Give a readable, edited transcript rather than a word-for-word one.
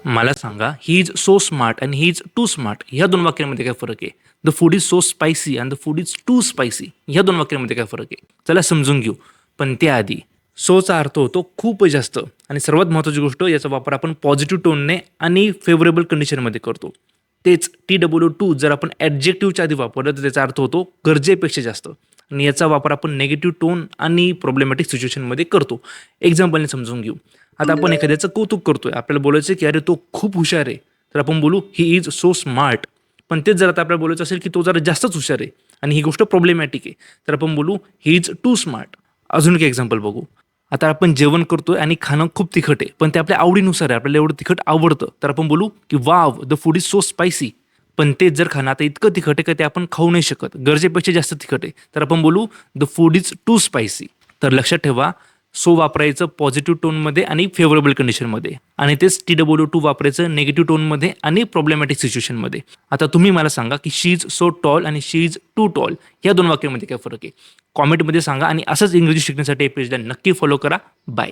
मला सांगा, he is so smart and he is too smart. ह्या दोन वाक्यांमध्ये काय फरक आहे? The food is so spicy and the food is too spicy. ह्या दोन वाक्यांमध्ये काय फरक आहे? चला समजून घेऊ. पण त्याआधी सोचा अर्थ होतो खूप जास्त, आणि सर्वात महत्त्वाची गोष्ट, याचा वापर आपण पॉझिटिव्ह टोनने आणि फेवरेबल कंडिशनमध्ये करतो. तेच TW2 जर आपण ॲडजेक्टिव्हच्या आधी वापरलं तर त्याचा अर्थ होतो गरजेपेक्षा जास्त, आणि याचा वापर आपण नेगेटिव्ह टोन आणि प्रॉब्लेमॅटिक सिच्युएशनमध्ये करतो. एक्झाम्पलने समजून घेऊ. आता आपण एखाद्याचं कौतुक करतोय, आपल्याला बोलायचं की अरे तो खूप हुशार आहे, तर आपण बोलू ही इज सो स्मार्ट. पण तेच जर आता आपल्याला बोलायचं असेल की तो जरा जास्तच हुशार आहे आणि ही गोष्ट प्रॉब्लेमॅटिक आहे, तर आपण बोलू ही इज टू स्मार्ट. अजून एक एक्झाम्पल बघू. आता आपण जेवण करतोय आणि खाणं खूप तिखट आहे, पण ते आपल्या आवडीनुसार आहे, आपल्याला एवढं तिखट आवडतं, तर आपण बोलू की wow the food is so spicy. पण तेच जर खाणं आता इतकं तिखट आहे की ते आपण खाऊ नाही शकत, गरजेपेक्षा जास्त तिखट आहे, तर आपण बोलू the food is too spicy. तर लक्षात ठेवा, सो वापरायचं पॉझिटिव्ह टोनमध्ये आणि फेवरेबल कंडिशनमध्ये, आणि तेच TW2 वापरायचं निगेटिव्ह टोनमध्ये आणि प्रॉब्लेमॅटिक सिच्युएशनमध्ये. आता तुम्ही मला सांगा की शी इज सो टॉल आणि शी इज टू टॉल या दोन वाक्यांमध्ये काय फरक आहे? कॉमेंटमध्ये सांगा, आणि असंच इंग्रजी शिकण्यासाठी पेजला नक्की फॉलो करा. बाय.